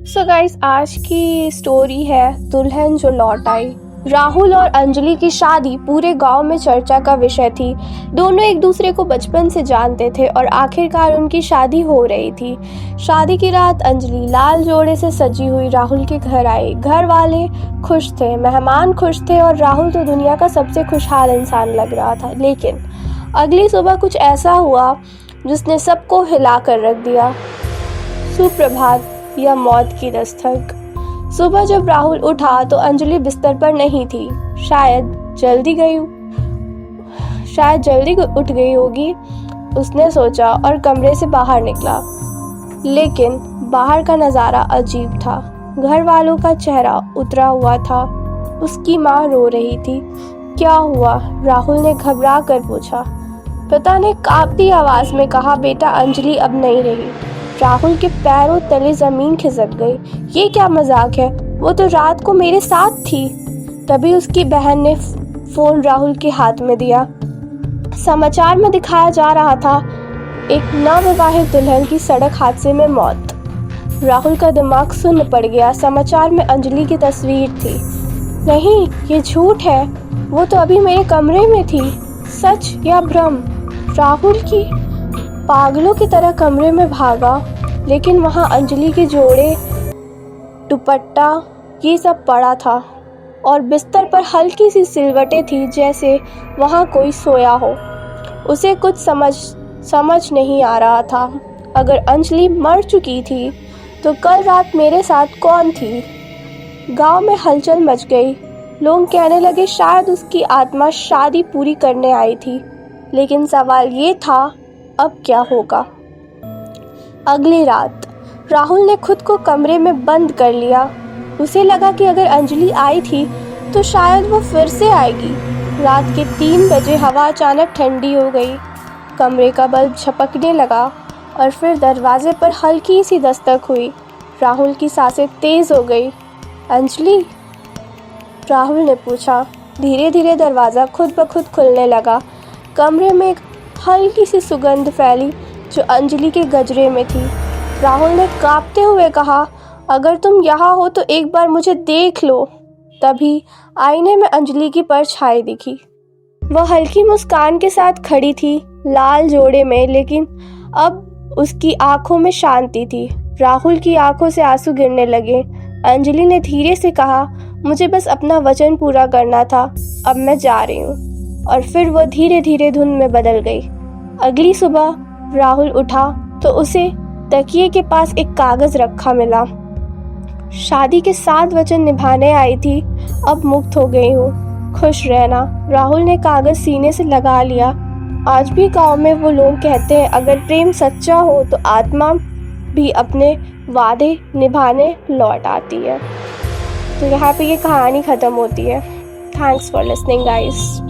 So guys, आज की story है दुल्हन जो लौट आई। राहुल और अंजलि की शादी पूरे गांव में चर्चा का विषय थी। दोनों एक दूसरे को बचपन से जानते थे और आखिरकार उनकी शादी हो रही थी। शादी की रात अंजलि लाल जोड़े से सजी हुई राहुल के घर आई। घर वाले खुश थे, मेहमान खुश थे और राहुल तो दुनिया का सबसे खुशहाल इंसान लग रहा था। लेकिन अगली सुबह कुछ ऐसा हुआ जिसने सबको हिला कर रख दिया। सुप्रभात या मौत की दस्तक। सुबह जब राहुल उठा तो अंजलि बिस्तर पर नहीं थी। शायद जल्दी उठ गई होगी, उसने सोचा और कमरे से बाहर निकला। लेकिन बाहर का नज़ारा अजीब था। घर वालों का चेहरा उतरा हुआ था। उसकी माँ रो रही थी। क्या हुआ? राहुल ने घबरा कर पूछा। पिता ने कांपती आवाज में कहा, बेटा अंजलि अब नहीं रही। राहुल के पैरों तले जमीन खिसक गई। ये क्या मजाक है? वो तो रात को मेरे साथ थी। तभी उसकी बहन ने फोन राहुल के हाथ में दिया। समाचार में दिखाया जा रहा था एक नवविवाहित दुल्हन की सड़क हादसे में मौत। राहुल का दिमाग सुन्न पड़ गया। समाचार में अंजलि की तस्वीर थी। नहीं, ये झूठ है। वो तो अभी मेरे कमरे में थी। सच या भ्रम? राहुल की पागलों की तरह कमरे में भागा, लेकिन वहां अंजलि के जोड़े, दुपट्टा, ये सब पड़ा था और बिस्तर पर हल्की सी सिलवटें थी, जैसे वहां कोई सोया हो। उसे कुछ समझ नहीं आ रहा था। अगर अंजलि मर चुकी थी तो कल रात मेरे साथ कौन थी? गांव में हलचल मच गई। लोग कहने लगे शायद उसकी आत्मा शादी पूरी करने आई थी। लेकिन सवाल ये था, अब क्या होगा? अगली रात राहुल ने खुद को कमरे में बंद कर लिया। उसे लगा कि अगर अंजलि आई थी तो शायद वो फिर से आएगी। रात के 3 बजे हवा अचानक ठंडी हो गई। कमरे का बल्ब झपकने लगा और फिर दरवाजे पर हल्की सी दस्तक हुई। राहुल की सांसें तेज हो गई। अंजलि? राहुल ने पूछा। धीरे धीरे दरवाज़ा खुद ब खुद खुलने लगा। कमरे में एक हल्की सी सुगंध फैली जो अंजलि के गजरे में थी। राहुल ने कांपते हुए कहा, अगर तुम यहाँ हो तो एक बार मुझे देख लो। तभी आईने में अंजलि की परछाई दिखी। वह हल्की मुस्कान के साथ खड़ी थी, लाल जोड़े में, लेकिन अब उसकी आंखों में शांति थी। राहुल की आंखों से आंसू गिरने लगे। अंजलि ने धीरे से कहा, मुझे बस अपना वचन पूरा करना था, अब मैं जा रही हूँ। और फिर वो धीरे धीरे धुंध में बदल गई। अगली सुबह राहुल उठा तो उसे तकिए के पास एक कागज रखा मिला। शादी के 7 वचन निभाने आई थी, अब मुक्त हो गई हूँ, खुश रहना। राहुल ने कागज सीने से लगा लिया। आज भी गांव में वो लोग कहते हैं, अगर प्रेम सच्चा हो तो आत्मा भी अपने वादे निभाने लौट आती है। तो यहाँ पे ये कहानी ख़त्म होती है। Thanks for listening guys.